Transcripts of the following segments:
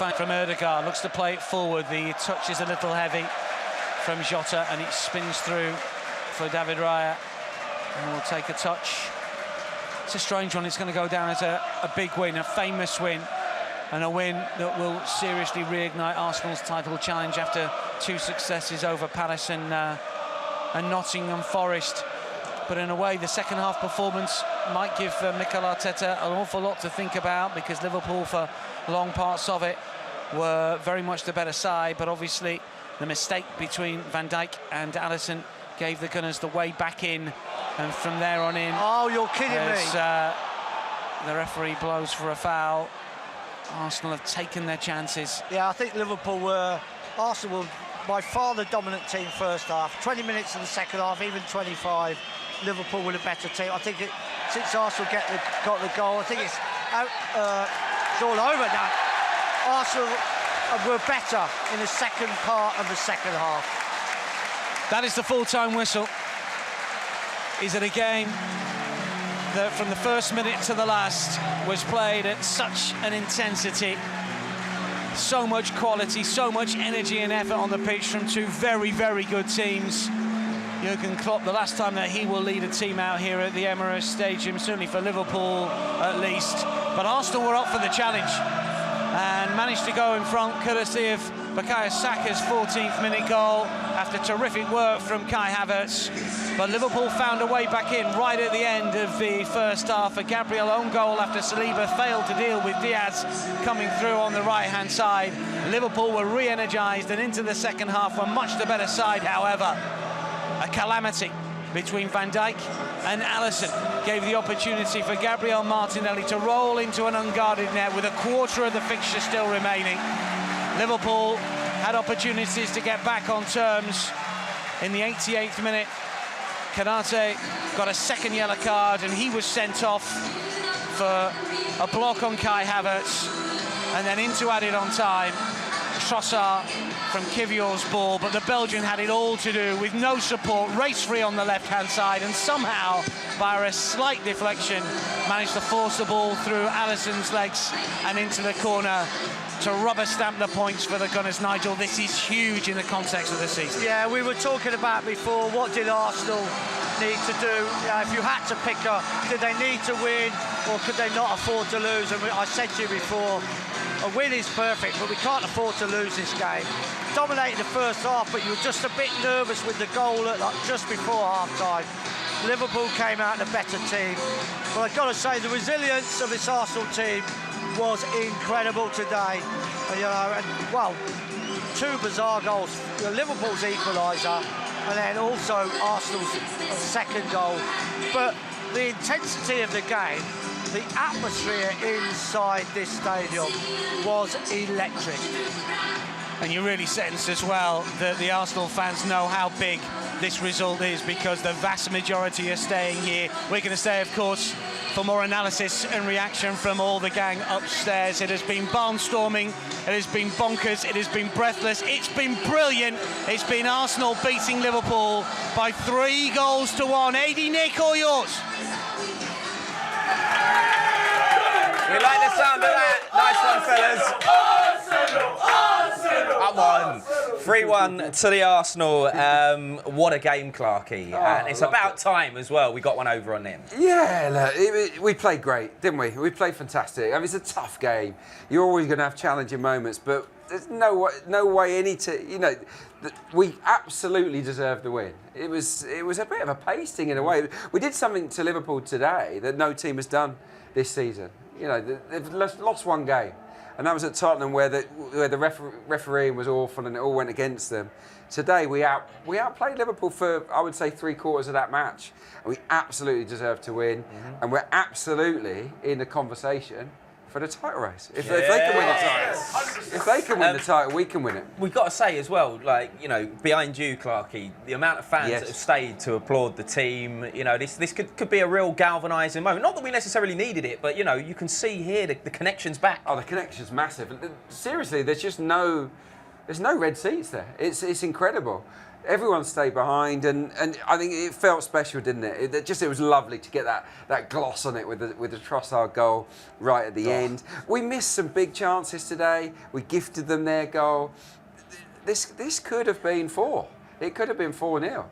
from Odegaard, looks to play it forward. The touch is a little heavy from Jota, and it spins through for David Raya, and will take a touch. It's a strange one. It's going to go down as a big win, a famous win, and a win that will seriously reignite Arsenal's title challenge after 2 successes over Palace and Nottingham Forest. But in a way, the second half performance might give Mikel Arteta an awful lot to think about, because Liverpool, for long parts of it, were very much the better side. But obviously, the mistake between Van Dijk and Alisson gave the Gunners the way back in, and from there on in... Oh, you're kidding me. The referee blows for a foul. Arsenal have taken their chances. Yeah, I think Arsenal were by far the dominant team first half. 20 minutes in the second half, even 25. Liverpool were the better team. I think since Arsenal got the goal, I think it's all over now. Arsenal were better in the second part of the second half. That is the full-time whistle. Is it a game that from the first minute to the last was played at such an intensity, so much quality, so much energy and effort on the pitch from 2 very, very good teams. Jurgen Klopp, the last time that he will lead a team out here at the Emirates Stadium, certainly for Liverpool at least. But Arsenal were up for the challenge and managed to go in front, courtesy of Bukayo Saka's 14th minute goal after terrific work from Kai Havertz. But Liverpool found a way back in right at the end of the first half. A Gabriel own goal after Saliba failed to deal with Diaz coming through on the right-hand side. Liverpool were re-energised and into the second half were much the better side, however. A calamity between Van Dijk and Alisson gave the opportunity for Gabriel Martinez to roll into an unguarded net with a quarter of the fixture still remaining. Liverpool had opportunities to get back on terms. In the 88th minute, Kanate got a second yellow card and he was sent off for a block on Kai Havertz. And then into added on time, Trossard from Kivior's ball, but the Belgian had it all to do with no support, race free on the left-hand side, and somehow, by a slight deflection, managed to force the ball through Alisson's legs and into the corner to rubber stamp the points for the Gunners. Nigel, this is huge in the context of the season. Yeah, we were talking about before, what did Arsenal need to do? If you had to pick did they need to win or could they not afford to lose? And I said to you before, a win is perfect, but we can't afford to lose this game. Dominated the first half, but you were just a bit nervous with the goal just before half-time. Liverpool came out the better team. But I've got to say, the resilience of this Arsenal team was incredible today. And 2 bizarre goals. Liverpool's equaliser, and then also Arsenal's second goal. But the intensity of the game, the atmosphere inside this stadium was electric. And you really sense as well that the Arsenal fans know how big this result is, because the vast majority are staying here. We're going to stay, of course, for more analysis and reaction from all the gang upstairs. It has been barnstorming, it has been bonkers, it has been breathless, it's been brilliant. It's been Arsenal beating Liverpool by 3-1. Adi, Nick, all yours. We like the sound of that. Nice one, fellas. Come on. 3-1 to the Arsenal. What a game, Clarke. And it's about time as well. We got one over on them. Yeah, look, we played great, didn't we? We played fantastic. I mean, it's a tough game. You're always going to have challenging moments, but there's no way any team, we absolutely deserved the win. It was a bit of a pasting in a way. We did something to Liverpool today that no team has done this season. They've lost one game, and that was at Tottenham, where the refereeing was awful and it all went against them. Today we outplayed Liverpool for, I would say, 3/4 of that match, and we absolutely deserved to win, and we're absolutely in the conversation for the title race. If they can win the title, if they can win the title, we can win it. We've got to say as well, behind you, Clarke, the amount of fans that have stayed to applaud the team. This could be a real galvanising moment. Not that we necessarily needed it, but you can see here the connection's back. Oh, the connection's massive. Seriously, there's there's no red seats there. It's incredible. Everyone stayed behind, and I think it felt special, didn't it? It was lovely to get that gloss on it with the Trossard goal right at the end. We missed some big chances today. We gifted them their goal. This could have been 4. It could have been 4-0.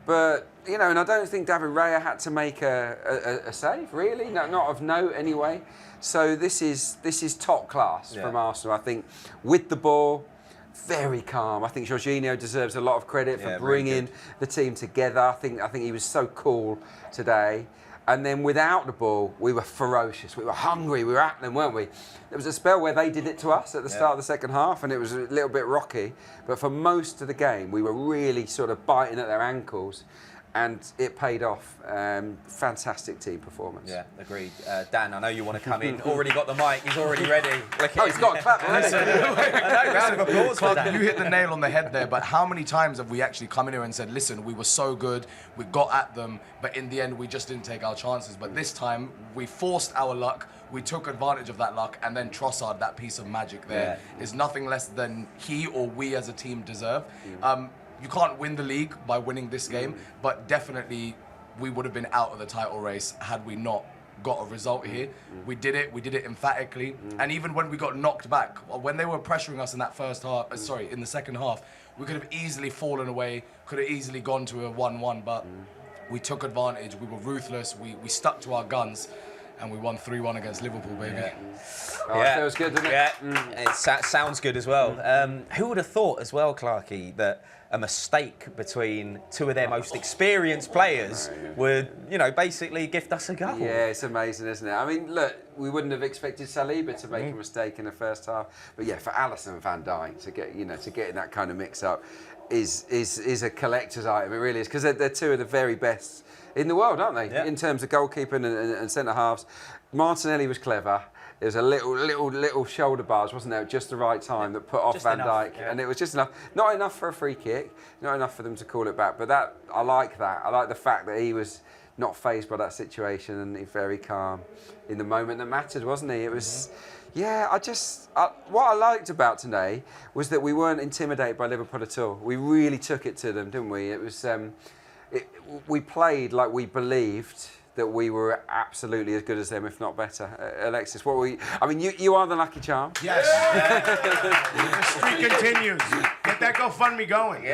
But, you know, and I don't think David Raya had to make a save, really, not of note anyway. So this is top class from Arsenal. I think with the ball, very calm. I think Jorginho deserves a lot of credit for bringing the team together. I think he was so cool today. And then without the ball, we were ferocious. We were hungry. We were at them, weren't we? There was a spell where they did it to us at the start of the second half, and it was a little bit rocky. But for most of the game, we were really sort of biting at their ankles. And it paid off. Fantastic team performance. Yeah, agreed. Dan, I know you want to come in. Already got the mic. He's already ready. He's got a clap already. Round of applause for that. You hit the nail on the head there, but how many times have we actually come in here and said, listen, we were so good, we got at them, but in the end, we just didn't take our chances. But this time, we forced our luck, we took advantage of that luck, and then Trossard, that piece of magic there, is nothing less than he or we as a team deserve. You can't win the league by winning this game, but definitely we would have been out of the title race had we not got a result here. We did it emphatically. And even when we got knocked back, when they were pressuring us in that first half, in the second half, we could have easily fallen away, could have easily gone to a 1-1, but we took advantage, we were ruthless, we stuck to our guns, and we won 3-1 against Liverpool, baby. It feels good, doesn't it? It sounds good as well. Who would have thought as well, Clarke, that a mistake between two of their most experienced players would, you know, basically gift us a goal? Yeah, it's amazing, isn't it? I mean, look, we wouldn't have expected Saliba to make a mistake in the first half, but yeah, for Alisson and Van Dijk to get in that kind of mix-up is a collector's item. It really is, because they're two of the very best in the world, aren't they? In terms of goalkeeping and centre halves. Martinelli was clever. There was a little shoulder bars, wasn't there, at just the right time that put off just Van Dijk, and it was just enough. Not enough for a free kick, not enough for them to call it back. But I like that. I like the fact that he was not fazed by that situation and he's very calm in the moment that mattered, wasn't he? It was, what I liked about today was that we weren't intimidated by Liverpool at all. We really took it to them, didn't we? It was, we played like we believed that we were absolutely as good as them, if not better. Alexis, you are the lucky charm. Yes. The streak continues. Get that GoFundMe going.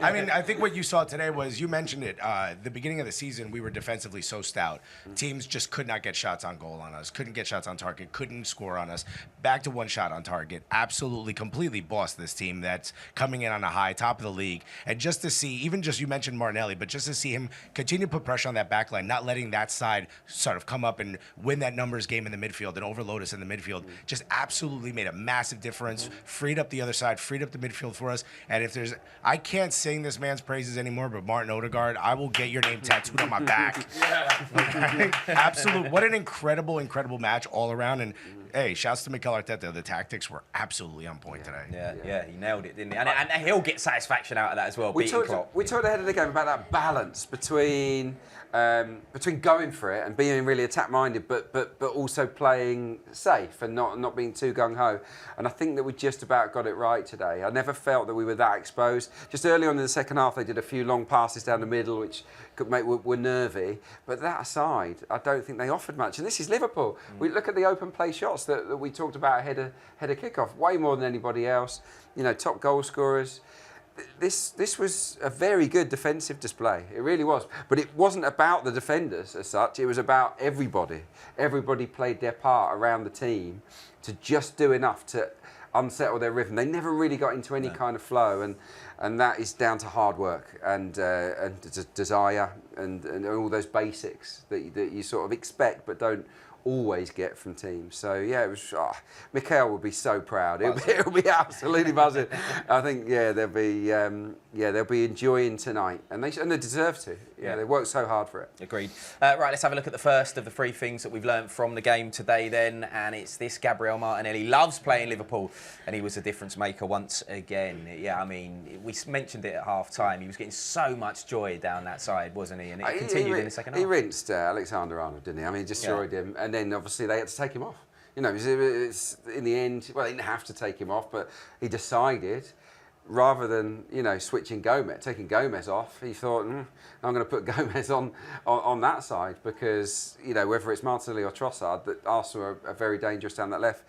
I mean, I think what you saw today was, you mentioned it, the beginning of the season, we were defensively so stout. Teams just could not get shots on goal on us, couldn't get shots on target, couldn't score on us. Back to one shot on target. Absolutely, completely bossed this team that's coming in on a high, top of the league. And just to see, even just, you mentioned Martinelli, but just to see him continue to put pressure on that back line, not letting that side sort of come up and win that numbers game in the midfield and overload us in the midfield, just absolutely made a massive difference, freed up the other side, freed up the midfield for us. And if there's, I can't sing this man's praises anymore, but Martin Odegaard, I will get your name tattooed on my back. Okay? Absolute, what an incredible match all around. And hey, shouts to Mikel Arteta. The tactics were absolutely on point today. Yeah, he nailed it, didn't he? And he'll get satisfaction out of that as well. We talked ahead of the game about that balance between going for it and being really attack-minded, but also playing safe and not being too gung-ho. And I think that we just about got it right today. I never felt that we were that exposed. Just early on in the second half, they did a few long passes down the middle, which were nervy. But that aside, I don't think they offered much. And this is Liverpool. We look at the open play shots that we talked about ahead of kickoff. Way more than anybody else. You know, top goal scorers. This was a very good defensive display. It really was. But it wasn't about the defenders as such. It was about everybody. Everybody played their part around the team to just do enough to unsettle their rhythm. They never really got into any kind of flow, and that is down to hard work and desire and all those basics that you sort of expect but don't always get from teams. So yeah, it was. Mikel will be so proud. It'll be absolutely buzzing. I think they'll be enjoying tonight, and they deserve to. Yeah, they worked so hard for it. Agreed. Right, let's have a look at the first of the three things that we've learned from the game today then, and it's this: Gabriel Martinelli loves playing Liverpool, and he was a difference maker once again. Yeah, I mean, we mentioned it at half-time. He was getting so much joy down that side, wasn't he? And it continued in the second half. He rinsed Alexander-Arnold, didn't he? I mean, he destroyed him, and then obviously they had to take him off. You know, it's in the end, well, they didn't have to take him off, but he decided, rather than, you know, taking Gomez off, he thought, I'm going to put Gomez on that side because, you know, whether it's Martinelli or Trossard, that Arsenal are very dangerous down that left.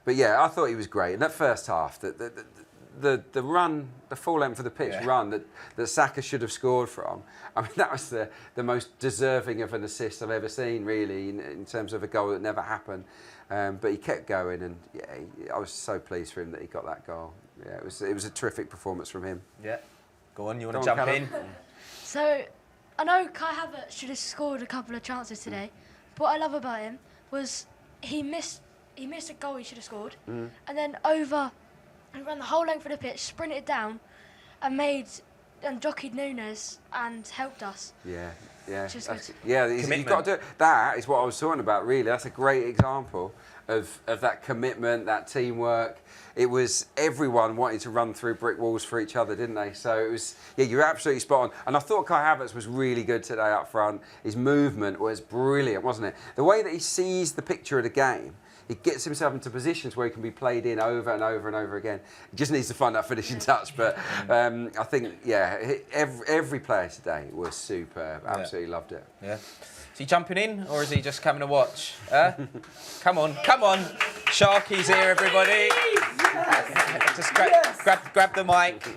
But yeah, I thought he was great. In that first half, the run, the full length of the pitch run that Saka should have scored from, I mean, that was the most deserving of an assist I've ever seen, really, in terms of a goal that never happened. But he kept going, and I was so pleased for him that he got that goal. Yeah, it was a terrific performance from him. Yeah. Go on, you want to jump in? So, I know Kai Havertz should have scored a couple of chances today, but what I love about him was he missed a goal he should have scored, and then and ran the whole length of the pitch, sprinted down, and jockeyed Nunes and helped us. Yeah. You've got to do that. Is what I was talking about. Really, that's a great example of that commitment, that teamwork. It was everyone wanting to run through brick walls for each other, didn't they? So it was, you're absolutely spot on. And I thought Kai Havertz was really good today up front. His movement was brilliant, wasn't it? The way that he sees the picture of the game, he gets himself into positions where he can be played in over and over and over again. He just needs to find that finishing touch. But I think, every player today was superb. Absolutely loved it. Yeah. Is he jumping in, or is he just coming to watch? Come on. Sharky's here, everybody. Just grab the mic.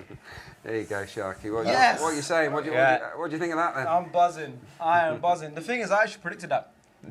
There you go, Sharky. What are you saying? What do you think of that then? I'm buzzing. I am buzzing. The thing is, I actually predicted that.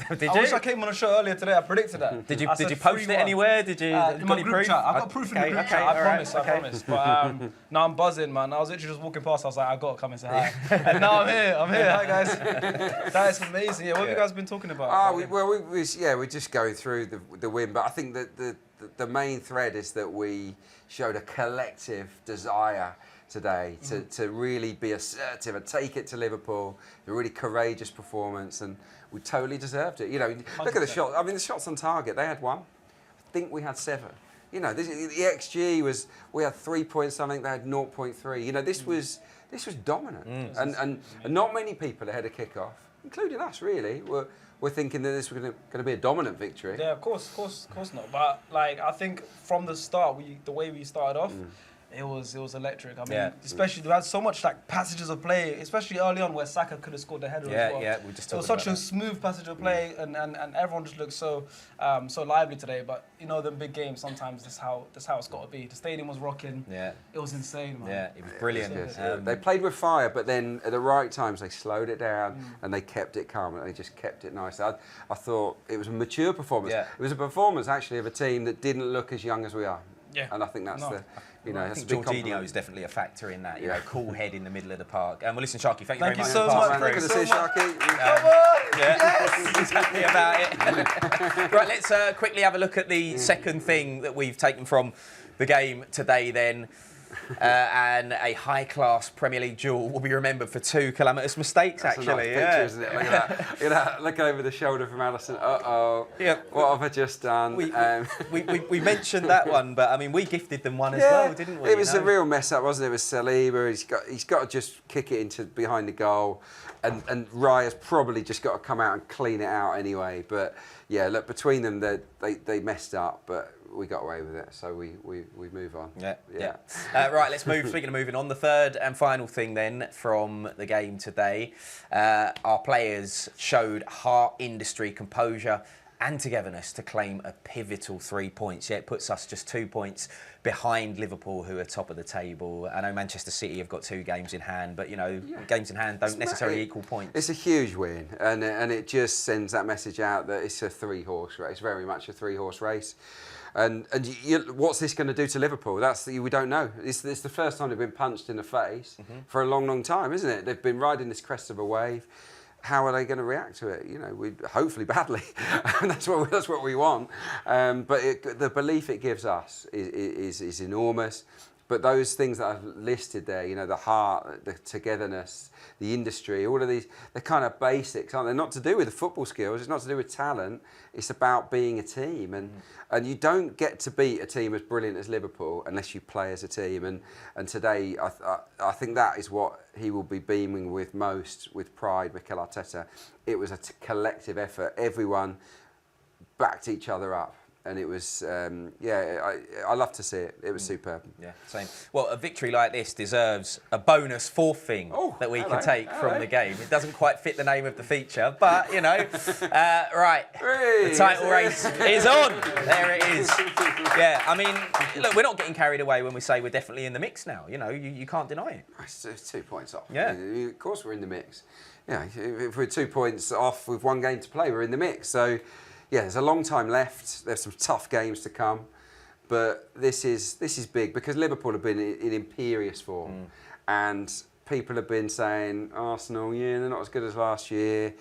Did I you? wish I came on a show earlier today. I predicted that. Did you post it anywhere? Did you? In my group chat. I've got proof in the group chat. I promise. But no, I'm buzzing, man. I was literally just walking past. I was like, I got to come and say hi. And now I'm here. Hi, guys. That is amazing. Yeah, what have you guys been talking about? We're just going through the win. But I think that the main thread is that we showed a collective desire today to really be assertive and take it to Liverpool. A really courageous performance, and we totally deserved it. You know, look at the shots. I mean, the shots on target. They had 1. I think we had 7. You know, the XG was, we had 3 points something. They had 0.3. You know, this was dominant, and not many people ahead of kickoff, including us, really, were thinking that this was going to be a dominant victory. Yeah, of course not. But like, I think from the start, the way we started off. It was electric. I mean, especially we had so much like passages of play, especially early on where Saka could have scored the header as well. We just it was such a smooth passage of play, and everyone just looked so lively today. But you know, the big games sometimes that's how it's got to be. The stadium was rocking. Yeah, it was insane, man. Yeah, it was brilliant. They played with fire, but then at the right times they slowed it down and they kept it calm. And they just kept it nice. I thought it was a mature performance. Yeah. It was a performance actually of a team that didn't look as young as we are. Yeah, and I think that's I think Jorginho is definitely a factor in that. You know, cool head in the middle of the park. Well, listen, Sharky, thank you very much. So much. Good to see you, Sharky. Come on! Yes, he's happy about it. Right, let's quickly have a look at the second thing that we've taken from the game today then. And a high-class Premier League duel will be remembered for 2 calamitous mistakes, That's actually. A nice picture, isn't it? Look at that. Look over the shoulder from Alisson. What have I just done? We mentioned that one, but I mean, we gifted them one as well, didn't we? It was a real mess up, wasn't it? It was Saliba. He's got to just kick it into behind the goal, and Raya's probably just got to come out and clean it out anyway. But yeah, look, between them, they messed up, but we got away with it, so we move on. Yeah. Right, let's move. Speaking of moving on, the third and final thing then from the game today, our players showed heart, industry, composure and togetherness to claim a pivotal 3 points. Yeah, it puts us just 2 points behind Liverpool, who are top of the table. I know Manchester City have got 2 games in hand, but, you know, games in hand don't necessarily equal points. It's a huge win, and it just sends that message out that it's a 3-horse race, very much a 3-horse race. And what's this going to do to Liverpool? We don't know. It's the first time they've been punched in the face for a long, long time, isn't it? They've been riding this crest of a wave. How are they going to react to it? You know, hopefully badly. That's what we want. But the belief it gives us is enormous. But those things that I've listed there, you know, the heart, the togetherness, the industry, all of these, they're kind of basics, aren't they? Not to do with the football skills, it's not to do with talent, it's about being a team. And you don't get to beat a team as brilliant as Liverpool unless you play as a team. And today, I think that is what he will be beaming with most, with pride, Mikel Arteta. It was a collective effort. Everyone backed each other up. And it was, I love to see it. It was superb. Yeah, same. Well, a victory like this deserves a bonus fourth thing that we can take from the game. It doesn't quite fit the name of the feature, but, you know, right. The title race is on. There it is. Yeah, I mean, look, we're not getting carried away when we say we're definitely in the mix now. You know, you can't deny it. It's 2 points off. Yeah. Of course we're in the mix. Yeah, if we're 2 points off with 1 game to play, we're in the mix. So, yeah, there's a long time left. There's some tough games to come, but this is big because Liverpool have been in imperious form, and people have been saying Arsenal, yeah, they're not as good as last year.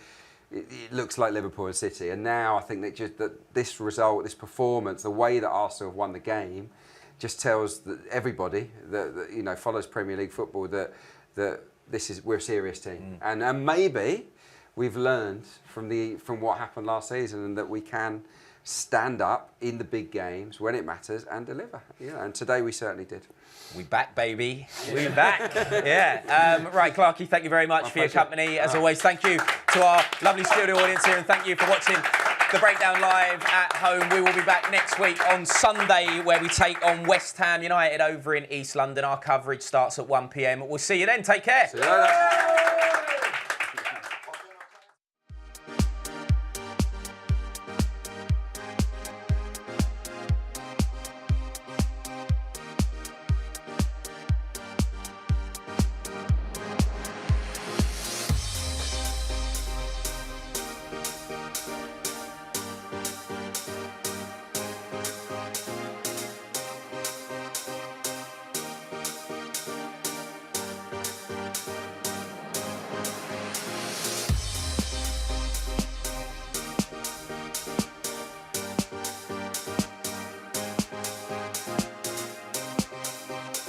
It looks like Liverpool and City, and now I think that this result, this performance, the way that Arsenal have won the game, just tells everybody that you know follows Premier League football that we're a serious team, and maybe we've learned from what happened last season, and that we can stand up in the big games when it matters and deliver. Yeah, and today we certainly did. We back, baby. We back. Yeah. Right, Clarke, thank you very much for your company. As always, thank you to our lovely studio audience here, and thank you for watching The Breakdown live at home. We will be back next week on Sunday, where we take on West Ham United over in East London. Our coverage starts at 1 p.m. We'll see you then. Take care. See you later.